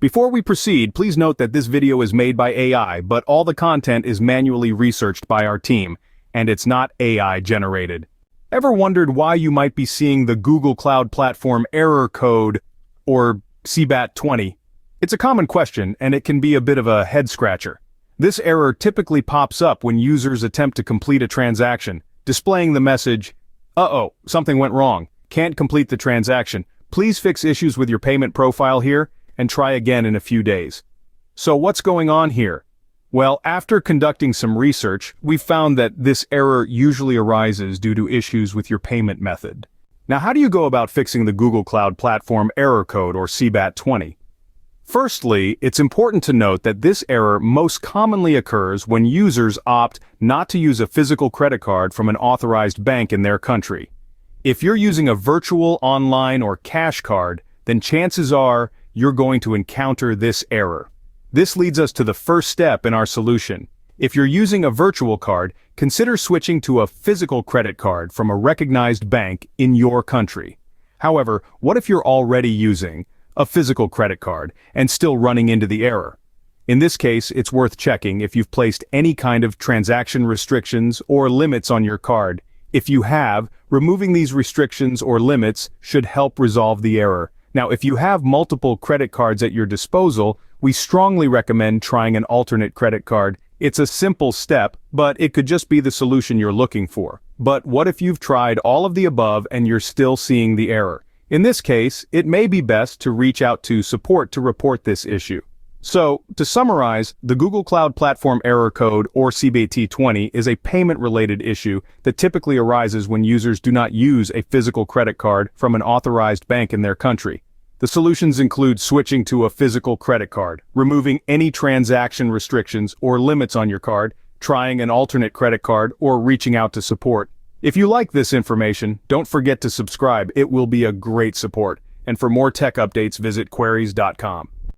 Before we proceed, please note that this video is made by AI, but all the content is manually researched by our team, and it's not AI generated. Ever wondered why you might be seeing the Google Cloud Platform error code, or OR-CBAT-20? It's a common question, and it can be a bit of a head-scratcher. This error typically pops up when users attempt to complete a transaction, displaying the message, "Uh-oh, something went wrong. Can't complete the transaction. Please fix issues with your payment profile here, and try again in a few days." So what's going on here? Well, after conducting some research, we found that this error usually arises due to issues with your payment method. Now, how do you go about fixing the Google Cloud Platform error code, or OR-CBAT-20? Firstly, it's important to note that this error most commonly occurs when users opt not to use a physical credit card from an authorized bank in their country. If you're using a virtual, online, or cash card, then chances are you're going to encounter this error. This leads us to the first step in our solution. If you're using a virtual card, consider switching to a physical credit card from a recognized bank in your country. However, what if you're already using a physical credit card and still running into the error? In this case, it's worth checking if you've placed any kind of transaction restrictions or limits on your card. If you have, removing these restrictions or limits should help resolve the error. Now, if you have multiple credit cards at your disposal, we strongly recommend trying an alternate credit card. It's a simple step, but it could just be the solution you're looking for. But what if you've tried all of the above and you're still seeing the error? In this case, it may be best to reach out to support to report this issue. So, to summarize, the Google Cloud Platform error code, or OR-CBAT-20, is a payment-related issue that typically arises when users do not use a physical credit card from an authorized bank in their country. The solutions include switching to a physical credit card, removing any transaction restrictions or limits on your card, trying an alternate credit card, or reaching out to support. If you like this information, don't forget to subscribe. It will be a great support. And for more tech updates, visit queries.com.